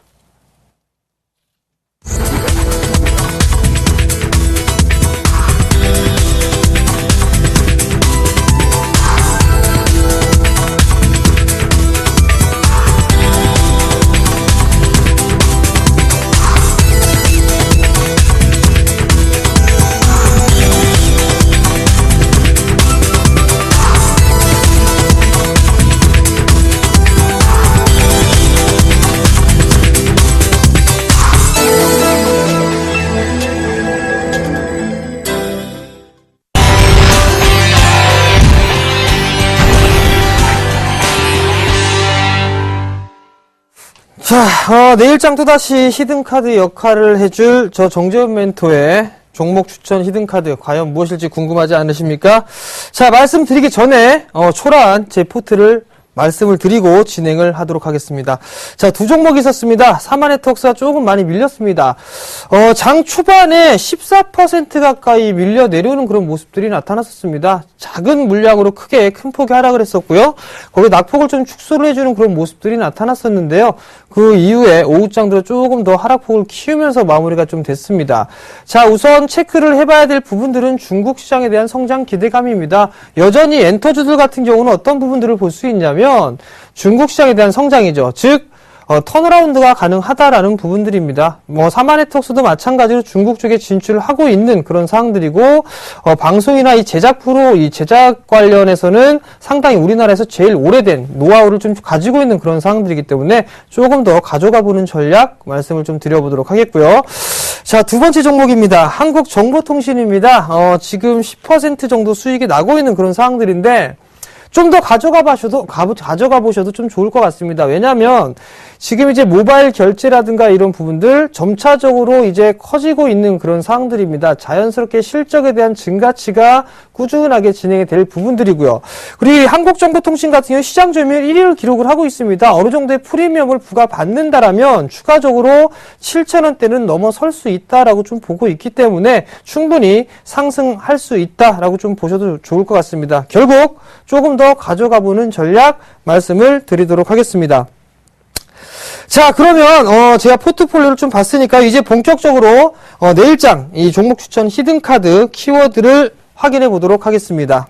자, 내일장 또다시 히든카드 역할을 해줄 저 정재훈 멘토의 종목 추천 히든카드 과연 무엇일지 궁금하지 않으십니까? 자, 말씀드리기 전에 초라한 제 포트를 말씀을 드리고 진행을 하도록 하겠습니다. 자, 두 종목이 있었습니다. 사마네트웍스가 조금 많이 밀렸습니다. 장 초반에 14% 가까이 밀려 내려오는 그런 모습들이 나타났었습니다. 작은 물량으로 큰 폭의 하락을 했었고요. 거기 낙폭을 좀 축소를 해주는 그런 모습들이 나타났었는데요. 그 이후에 오후장 들어 조금 더 하락폭을 키우면서 마무리가 좀 됐습니다. 자, 우선 체크를 해봐야 될 부분들은 중국 시장에 대한 성장 기대감입니다. 여전히 엔터주들 같은 경우는 어떤 부분들을 볼 수 있냐면 중국 시장에 대한 성장이죠. 즉 턴어라운드가 가능하다라는 부분들입니다. 사마네트웍스도 마찬가지로 중국 쪽에 진출을 하고 있는 그런 사항들이고, 방송이나 이 제작 관련해서는 상당히 우리나라에서 제일 오래된 노하우를 좀 가지고 있는 그런 사항들이기 때문에 조금 더 가져가 보는 전략 말씀을 좀 드려보도록 하겠고요. 자, 두 번째 종목입니다. 한국정보통신입니다. 지금 10% 정도 수익이 나고 있는 그런 사항들인데, 좀 더 가져가 보셔도 좀 좋을 것 같습니다. 왜냐하면 지금 이제 모바일 결제라든가 이런 부분들 점차적으로 이제 커지고 있는 그런 상황들입니다. 자연스럽게 실적에 대한 증가치가 꾸준하게 진행이 될 부분들이고요. 그리고 한국정보통신 같은 경우 시장 점유율 1위를 기록을 하고 있습니다. 어느 정도의 프리미엄을 부과받는다라면 추가적으로 7,000원대는 넘어설 수 있다라고 좀 보고 있기 때문에 충분히 상승할 수 있다라고 좀 보셔도 좋을 것 같습니다. 결국 조금 더 수준으로 가져가 보는 전략 말씀을 드리도록 하겠습니다. 자, 그러면 제가 포트폴리오를 좀 봤으니까 이제 본격적으로 내일장 이 종목 추천 히든카드 키워드를 확인해 보도록 하겠습니다.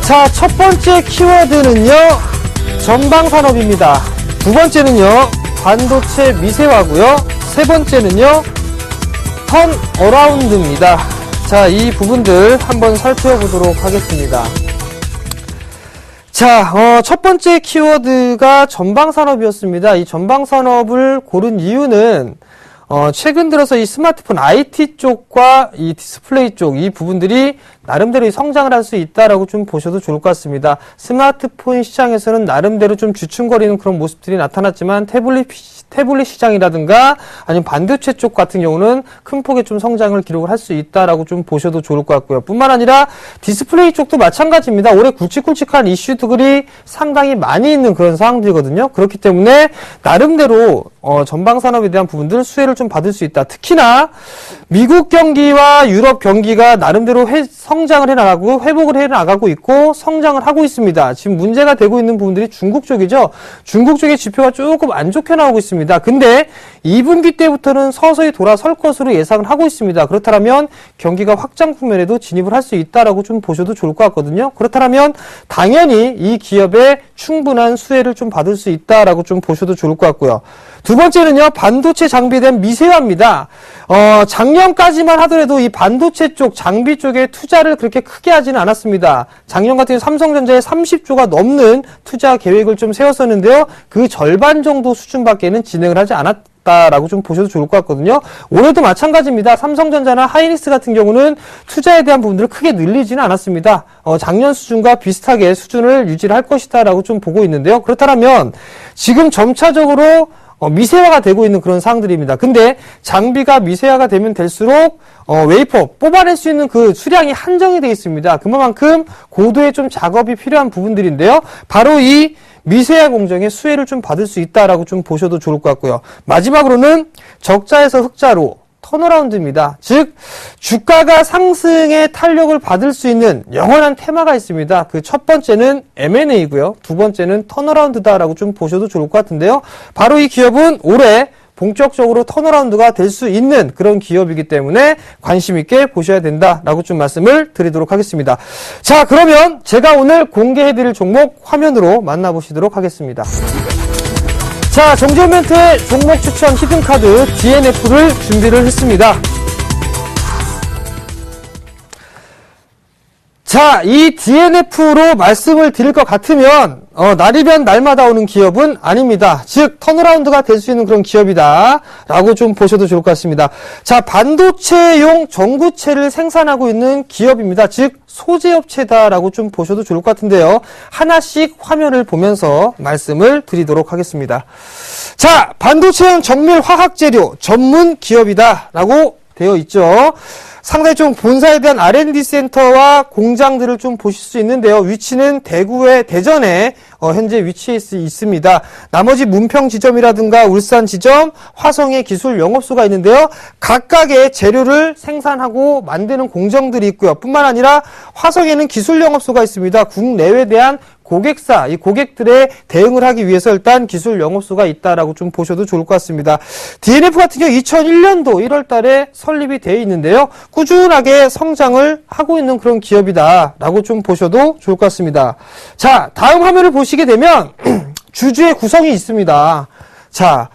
자, 첫 번째 키워드는요, 전방산업입니다. 두 번째는요, 반도체 미세화고요. 세 번째는요, 턴어라운드입니다. 자, 이 부분들 한번 살펴보도록 하겠습니다. 자, 첫 번째 키워드가 전방산업이었습니다. 이 전방산업을 고른 이유는 최근 들어서 이 스마트폰 IT 쪽과 이 디스플레이 쪽 이 부분들이 나름대로 이 성장을 할 수 있다라고 좀 보셔도 좋을 것 같습니다. 스마트폰 시장에서는 나름대로 좀 주춤거리는 그런 모습들이 나타났지만 태블릿 시장이라든가 아니면 반도체 쪽 같은 경우는 큰 폭의 좀 성장을 기록을 할 수 있다라고 좀 보셔도 좋을 것 같고요. 뿐만 아니라 디스플레이 쪽도 마찬가지입니다. 올해 굵직굵직한 이슈들이 상당히 많이 있는 그런 상황들이거든요. 그렇기 때문에 나름대로 전방산업에 대한 부분들 수혜를 좀 받을 수 있다. 특히나 미국 경기와 유럽 경기가 나름대로 성장을 해나가고 회복을 해나가고 있고 성장을 하고 있습니다. 지금 문제가 되고 있는 부분들이 중국 쪽이죠. 중국 쪽의 지표가 조금 안 좋게 나오고 있습니다. 근데 2분기 때부터는 서서히 돌아설 것으로 예상을 하고 있습니다. 그렇다면 경기가 확장 국면에도 진입을 할 수 있다라고 좀 보셔도 좋을 것 같거든요. 그렇다면 당연히 이 기업에 충분한 수혜를 좀 받을 수 있다라고 좀 보셔도 좋을 것 같고요. 두 번째는요, 반도체 장비에 대한 미세화입니다. 작년까지만 하더라도 이 반도체 쪽, 장비 쪽에 투자를 그렇게 크게 하지는 않았습니다. 작년 같은 경우 삼성전자에 30조가 넘는 투자 계획을 좀 세웠었는데요. 그 절반 정도 수준밖에는 진행을 하지 않았다라고 좀 보셔도 좋을 것 같거든요. 올해도 마찬가지입니다. 삼성전자나 하이닉스 같은 경우는 투자에 대한 부분들을 크게 늘리지는 않았습니다. 작년 수준과 비슷하게 수준을 유지를 할 것이다라고 좀 보고 있는데요. 그렇다면 지금 점차적으로 미세화가 되고 있는 그런 상황들입니다. 근데 장비가 미세화가 되면 될수록 웨이퍼 뽑아낼 수 있는 그 수량이 한정이 되어 있습니다. 그만큼 고도의 좀 작업이 필요한 부분들인데요. 바로 이 미세화 공정의 수혜를 좀 받을 수 있다라고 좀 보셔도 좋을 것 같고요. 마지막으로는 적자에서 흑자로 턴어라운드입니다. 즉 주가가 상승의 탄력을 받을 수 있는 영원한 테마가 있습니다. 그 첫 번째는 M&A고요. 두 번째는 턴어라운드다라고 좀 보셔도 좋을 것 같은데요. 바로 이 기업은 올해 본격적으로 턴어라운드가 될 수 있는 그런 기업이기 때문에 관심 있게 보셔야 된다라고 좀 말씀을 드리도록 하겠습니다. 자, 그러면 제가 오늘 공개해드릴 종목 화면으로 만나보시도록 하겠습니다. 자, 정지현 멘트의 종목 추천 히든카드 DNF를 준비를 했습니다. 자, 이 DNF로 말씀을 드릴 것 같으면 날이면 날마다 오는 기업은 아닙니다. 즉 턴어라운드가 될 수 있는 그런 기업이다 라고 좀 보셔도 좋을 것 같습니다. 자, 반도체용 전구체를 생산하고 있는 기업입니다. 즉 소재업체다라고 좀 보셔도 좋을 것 같은데요. 하나씩 화면을 보면서 말씀을 드리도록 하겠습니다. 자, 반도체용 정밀 화학재료 전문 기업이다라고 되어 있죠. 상당히 좀 본사에 대한 R&D 센터와 공장들을 좀 보실 수 있는데요. 위치는 대전에 현재 위치해 있습니다. 나머지 문평 지점이라든가 울산 지점, 화성에 기술 영업소가 있는데요. 각각의 재료를 생산하고 만드는 공정들이 있고요. 뿐만 아니라 화성에는 기술 영업소가 있습니다. 국내외에 대한 고객사, 이 고객들의 대응을 하기 위해서 일단 기술 영업소가 있다라고 좀 보셔도 좋을 것 같습니다. DNF 같은 경우 2001년도 1월 달에 설립이 되어 있는데요. 꾸준하게 성장을 하고 있는 그런 기업이다라고 좀 보셔도 좋을 것 같습니다. 자, 다음 화면을 보시게 되면 주주의 구성이 있습니다. 자,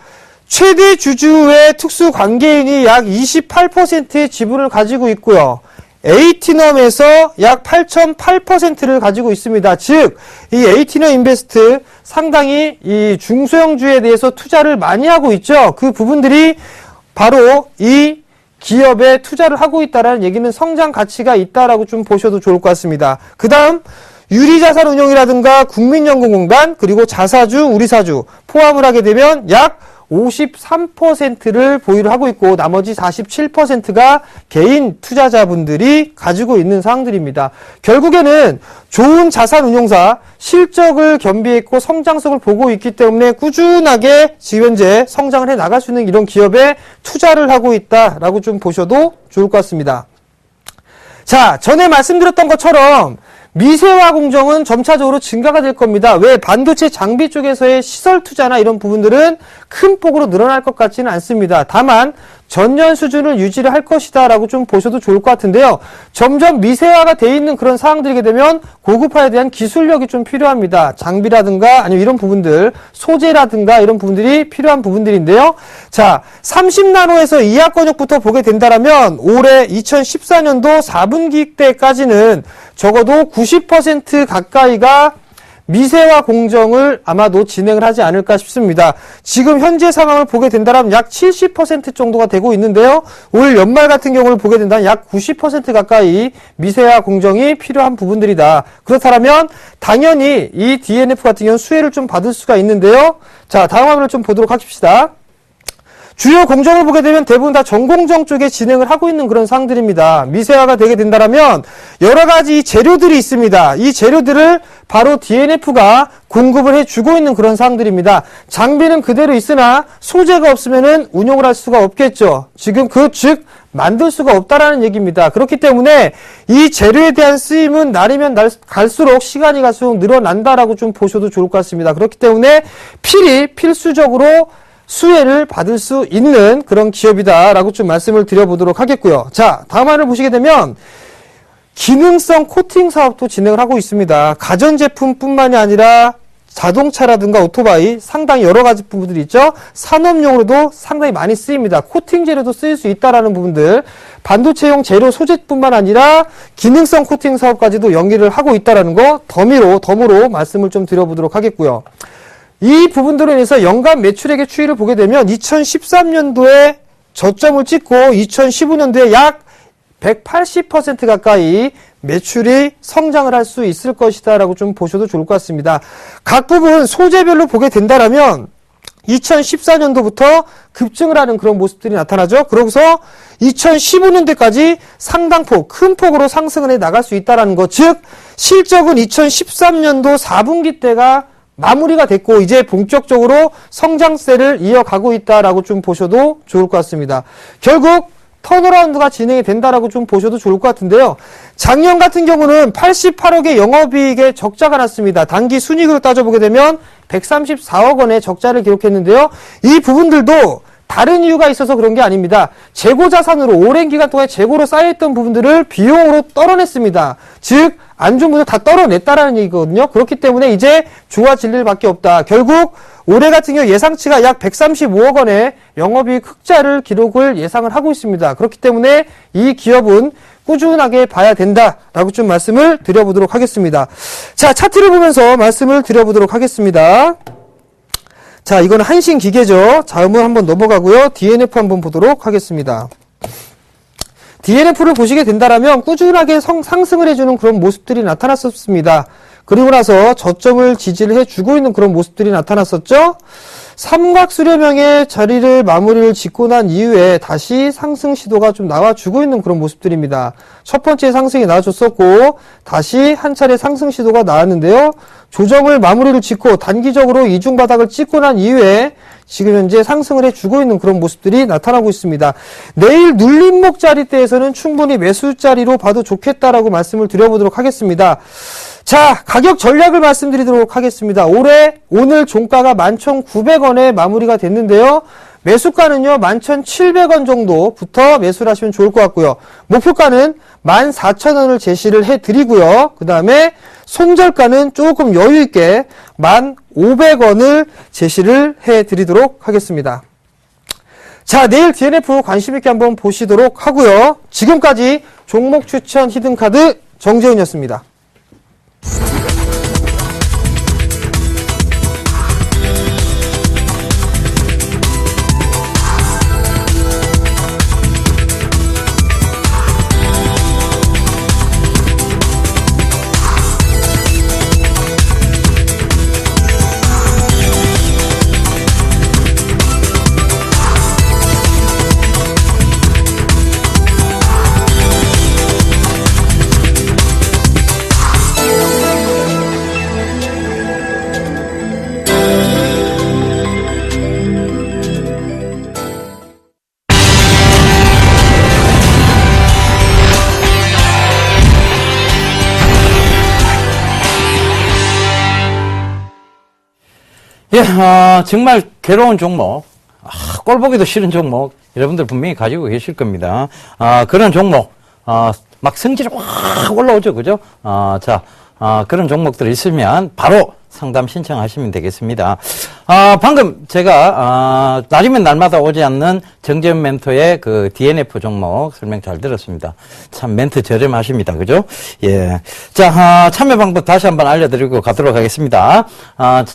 최대 주주의 특수 관계인이 약 28%의 지분을 가지고 있고요. 에이티넘에서 약 8.8%를 가지고 있습니다. 즉, 이 에이티넘 인베스트 상당히 이 중소형주에 대해서 투자를 많이 하고 있죠. 그 부분들이 바로 이 기업에 투자를 하고 있다는 얘기는 성장 가치가 있다라고 좀 보셔도 좋을 것 같습니다. 그 다음, 유리자산운용이라든가 국민연금공단, 그리고 자사주, 우리사주 포함을 하게 되면 약 53%를 보유를 하고 있고 나머지 47%가 개인 투자자분들이 가지고 있는 상황들입니다. 결국에는 좋은 자산운용사, 실적을 겸비했고 성장성을 보고 있기 때문에 꾸준하게 지금 현재 성장을 해 나갈 수 있는 이런 기업에 투자를 하고 있다라고 좀 보셔도 좋을 것 같습니다. 자, 전에 말씀드렸던 것처럼 미세화 공정은 점차적으로 증가가 될 겁니다. 왜? 반도체 장비 쪽에서의 시설 투자나 이런 부분들은 큰 폭으로 늘어날 것 같지는 않습니다. 다만 전년 수준을 유지를 할 것이다 라고 좀 보셔도 좋을 것 같은데요. 점점 미세화가 돼 있는 그런 상황들이게 되면 고급화에 대한 기술력이 좀 필요합니다. 장비라든가 아니면 이런 부분들, 소재라든가 이런 부분들이 필요한 부분들인데요. 자, 30나노에서 이하권역부터 보게 된다면 올해 2014년도 4분기 때까지는 적어도 90% 가까이가 미세화 공정을 아마도 진행을 하지 않을까 싶습니다. 지금 현재 상황을 보게 된다면 약 70% 정도가 되고 있는데요. 올 연말 같은 경우를 보게 된다면 약 90% 가까이 미세화 공정이 필요한 부분들이다. 그렇다면 당연히 이 DNF 같은 경우는 수혜를 좀 받을 수가 있는데요. 자, 다음 화면을 좀 보도록 하십시다. 주요 공정을 보게 되면 대부분 다 전공정 쪽에 진행을 하고 있는 그런 상황들입니다. 미세화가 되게 된다면 여러 가지 재료들이 있습니다. 이 재료들을 바로 DNF가 공급을 해주고 있는 그런 상황들입니다. 장비는 그대로 있으나 소재가 없으면은 운용을 할 수가 없겠죠. 지금 즉 만들 수가 없다라는 얘기입니다. 그렇기 때문에 이 재료에 대한 쓰임은 날이면 갈수록 시간이 갈수록 늘어난다라고 좀 보셔도 좋을 것 같습니다. 그렇기 때문에 필수적으로 수혜를 받을 수 있는 그런 기업이다라고 좀 말씀을 드려보도록 하겠고요. 자, 다음 화면을 보시게 되면 기능성 코팅 사업도 진행을 하고 있습니다. 가전제품뿐만이 아니라 자동차라든가 오토바이 상당히 여러 가지 부분들이 있죠. 산업용으로도 상당히 많이 쓰입니다. 코팅 재료도 쓰일 수 있다라는 부분들, 반도체용 재료 소재뿐만 아니라 기능성 코팅 사업까지도 연기를 하고 있다라는 거 덤으로 말씀을 좀 드려보도록 하겠고요. 이 부분들로 인해서 연간 매출액의 추이를 보게 되면 2013년도에 저점을 찍고 2015년도에 약 180% 가까이 매출이 성장을 할 수 있을 것이다 라고 좀 보셔도 좋을 것 같습니다. 각 부분 소재별로 보게 된다면 2014년도부터 급증을 하는 그런 모습들이 나타나죠. 그러고서 2015년도까지 상당폭, 큰 폭으로 상승을 해 나갈 수 있다는 것. 즉, 실적은 2013년도 4분기 때가 마무리가 됐고 이제 본격적으로 성장세를 이어가고 있다라고 좀 보셔도 좋을 것 같습니다. 결국 턴어라운드가 진행이 된다라고 좀 보셔도 좋을 것 같은데요. 작년 같은 경우는 88억의 영업이익에 적자가 났습니다. 단기 순이익으로 따져보게 되면 134억 원의 적자를 기록했는데요. 이 부분들도 다른 이유가 있어서 그런 게 아닙니다. 재고 자산으로 오랜 기간 동안 재고로 쌓여있던 부분들을 비용으로 떨어냈습니다. 즉 안 좋은 부분을 다 떨어냈다라는 얘기거든요. 그렇기 때문에 이제 좋아질 일밖에 없다. 결국 올해 같은 경우 예상치가 약 135억 원의 영업이익 흑자를 기록을 예상을 하고 있습니다. 그렇기 때문에 이 기업은 꾸준하게 봐야 된다라고 좀 말씀을 드려보도록 하겠습니다. 자, 차트를 보면서 말씀을 드려보도록 하겠습니다. 자, 이건 한신기계죠. 다음은 한번 넘어가고요. DNF 한번 보도록 하겠습니다. DNF를 보시게 된다면 꾸준하게 상승을 해주는 그런 모습들이 나타났었습니다. 그리고 나서 저점을 지지를 해주고 있는 그런 모습들이 나타났었죠. 삼각수렴형의 자리를 마무리를 짓고 난 이후에 다시 상승 시도가 좀 나와주고 있는 그런 모습들입니다. 첫 번째 상승이 나와줬었고 다시 한 차례 상승 시도가 나왔는데요. 조정을 마무리를 짓고 단기적으로 이중바닥을 찍고 난 이후에 지금 현재 상승을 해주고 있는 그런 모습들이 나타나고 있습니다. 내일 눌림목 자리대에서는 충분히 매수 자리로 봐도 좋겠다라고 말씀을 드려보도록 하겠습니다. 자, 가격 전략을 말씀드리도록 하겠습니다. 오늘 종가가 11,900원에 마무리가 됐는데요. 매수가는요, 11,700원 정도부터 매수를 하시면 좋을 것 같고요. 목표가는 14,000원을 제시를 해드리고요. 그 다음에 손절가는 조금 여유있게 1,500원을 제시를 해드리도록 하겠습니다. 자, 내일 DNF 관심있게 한번 보시도록 하고요. 지금까지 종목 추천 히든카드 정재훈이었습니다. 정말 괴로운 종목, 꼴 보기도 싫은 종목, 여러분들 분명히 가지고 계실 겁니다. 그런 종목, 막 성질이 확 올라오죠, 그죠? 그런 종목들이 있으면 바로 상담 신청하시면 되겠습니다. 방금 제가, 날이면 날마다 오지 않는 정재현 멘토의 그 DNF 종목 설명 잘 들었습니다. 참 멘트 저렴하십니다. 그죠? 예. 자, 참여 방법 다시 한번 알려드리고 가도록 하겠습니다.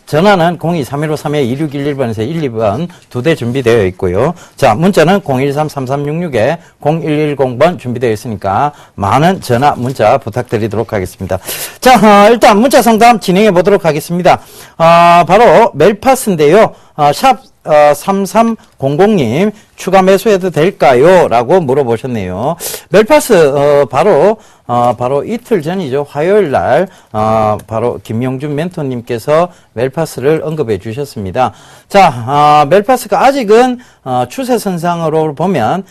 전화는 02-315-32-2611번에서 1, 2번 2대 준비되어 있고요. 자, 문자는 013-3366-0110번 준비되어 있으니까 많은 전화, 문자 부탁드리도록 하겠습니다. 자, 일단 문자 상담 진행해 보도록 하겠습니다. 바로 멜파스인데요. 샵 3300님 추가 매수해도 될까요? 라고 물어보셨네요. 멜파스 바로 이틀 전이죠. 화요일 날 바로 김용준 멘토님께서 멜파스를 언급해 주셨습니다. 자, 멜파스가 아직은 추세선상으로 보면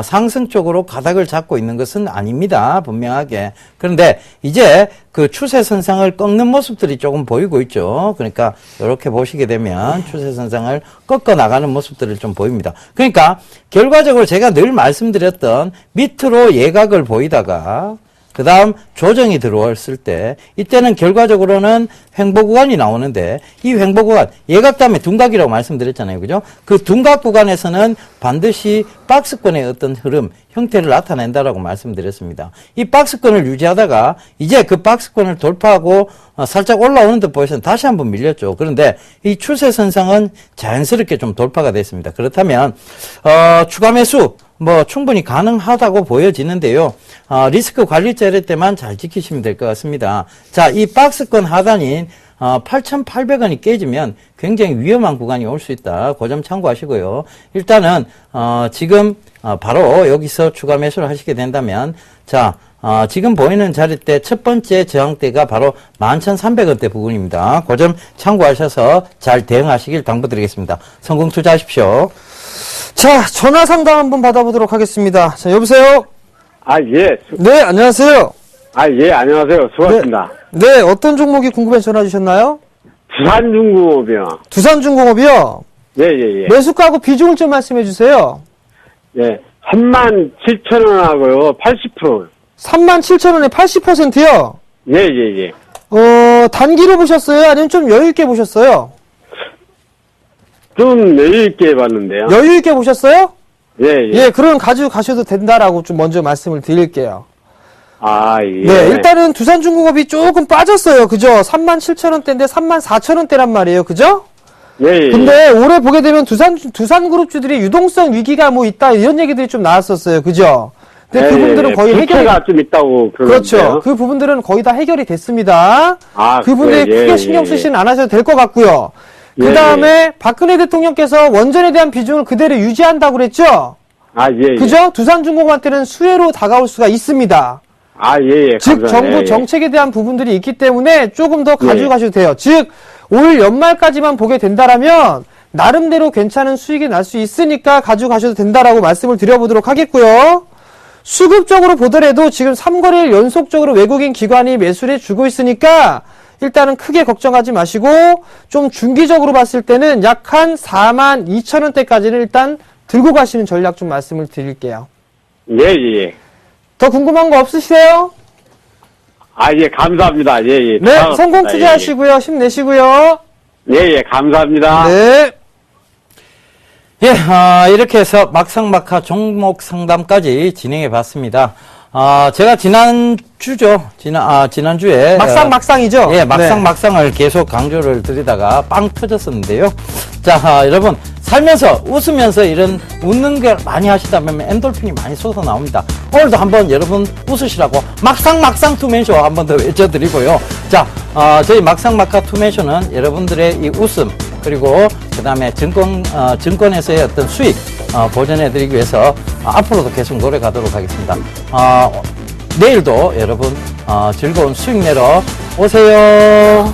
상승 쪽으로 가닥을 잡고 있는 것은 아닙니다. 분명하게. 그런데 이제 그 추세선상을 꺾는 모습들이 조금 보이고 있죠. 그러니까 이렇게 보시게 되면 추세선상을 꺾어 나가는 모습들을 좀 보입니다. 그러니까 결과적으로 제가 늘 말씀드렸던 밑으로 예각을 보이다가 그 다음 조정이 들어왔을 때 이때는 결과적으로는 횡보 구간이 나오는데 이 횡보 구간 예각 다음에 둔각이라고 말씀드렸잖아요. 그죠? 그 둔각 구간에서는 반드시 박스권의 어떤 흐름 형태를 나타낸다라고 말씀드렸습니다. 이 박스권을 유지하다가 이제 그 박스권을 돌파하고 살짝 올라오는 듯 보여서 다시 한번 밀렸죠. 그런데 이 추세선상은 자연스럽게 좀 돌파가 됐습니다. 그렇다면 추가 매수 충분히 가능하다고 보여지는데요. 리스크 관리 자료 때만 잘 지키시면 될 것 같습니다. 자, 이 박스권 하단인 8,800원이 깨지면 굉장히 위험한 구간이 올 수 있다. 그 점 참고하시고요. 일단은 지금 바로 여기서 추가 매수를 하시게 된다면 자, 지금 보이는 자리 때 첫 번째 저항대가 바로 11,300원대 부근입니다. 그 점 참고하셔서 잘 대응하시길 당부드리겠습니다. 성공 투자하십시오. 자, 전화 상담 한번 받아보도록 하겠습니다. 자, 여보세요? 예. 네, 안녕하세요. 예, 안녕하세요. 수고하셨습니다. 네, 어떤 종목이 궁금해서 전화 주셨나요? 두산중공업이요. 두산중공업이요? 예. 매수가하고 비중을 좀 말씀해 주세요. 예. 37,000원 하고요. 80%. 37,000원에 80%요? 예. 단기로 보셨어요? 아니면 좀 여유있게 보셨어요? 좀 여유있게 봤는데요. 여유있게 보셨어요? 예. 예, 그럼 가지고 가셔도 된다라고 좀 먼저 말씀을 드릴게요. 예. 네, 일단은 두산중공업이 조금 빠졌어요. 그죠? 37,000원대인데 34,000원대란 말이에요. 그죠? 예. 근데 올해 보게 되면 두산그룹주들이 유동성 위기가 있다 이런 얘기들이 좀 나왔었어요. 그죠? 근데 그 부분들은 거의 해결이 좀 있다고 그렇죠. 그 부분들은 거의 다 해결이 됐습니다. 그분들이 크게 신경 쓰시는 안 하셔도 될 것 같고요. 그 다음에 박근혜 대통령께서 원전에 대한 비중을 그대로 유지한다고 그랬죠? 예. 그죠? 두산중공업한테는 수혜로 다가올 수가 있습니다. 예. 즉 정부 정책에 대한 부분들이 있기 때문에 조금 더 가지고 가셔도 돼요. 즉 올 연말까지만 보게 된다라면 나름대로 괜찮은 수익이 날 수 있으니까 가지고 가셔도 된다라고 말씀을 드려보도록 하겠고요. 수급적으로 보더라도 지금 3거래일 연속적으로 외국인 기관이 매수를 해주고 있으니까 일단은 크게 걱정하지 마시고 좀 중기적으로 봤을 때는 약 한 42,000원대까지는 일단 들고 가시는 전략 좀 말씀을 드릴게요. 예. 더 궁금한 거 없으세요? 예, 감사합니다. 예. 네, 성공 투자하시고요. 힘내시고요. 예, 감사합니다. 네. 예, 이렇게 해서 막상막하 종목 상담까지 진행해 봤습니다. 제가 지난주에. 막상이죠? 예, 막상을 계속 강조를 드리다가 빵 터졌었는데요. 자, 여러분, 살면서 웃으면서 이런 웃는 걸 많이 하시다 보면 엔돌핀이 많이 솟아 나옵니다. 오늘도 한번 여러분 웃으시라고 막상 투맨쇼 한번 더 외쳐드리고요. 자, 저희 막상막하 투맨쇼는 여러분들의 이 웃음, 그리고 그 다음에 증권에서의 어떤 수익, 보전해드리기 위해서 앞으로도 계속 노력하도록 하겠습니다. 내일도 여러분, 즐거운 수익 내러 오세요.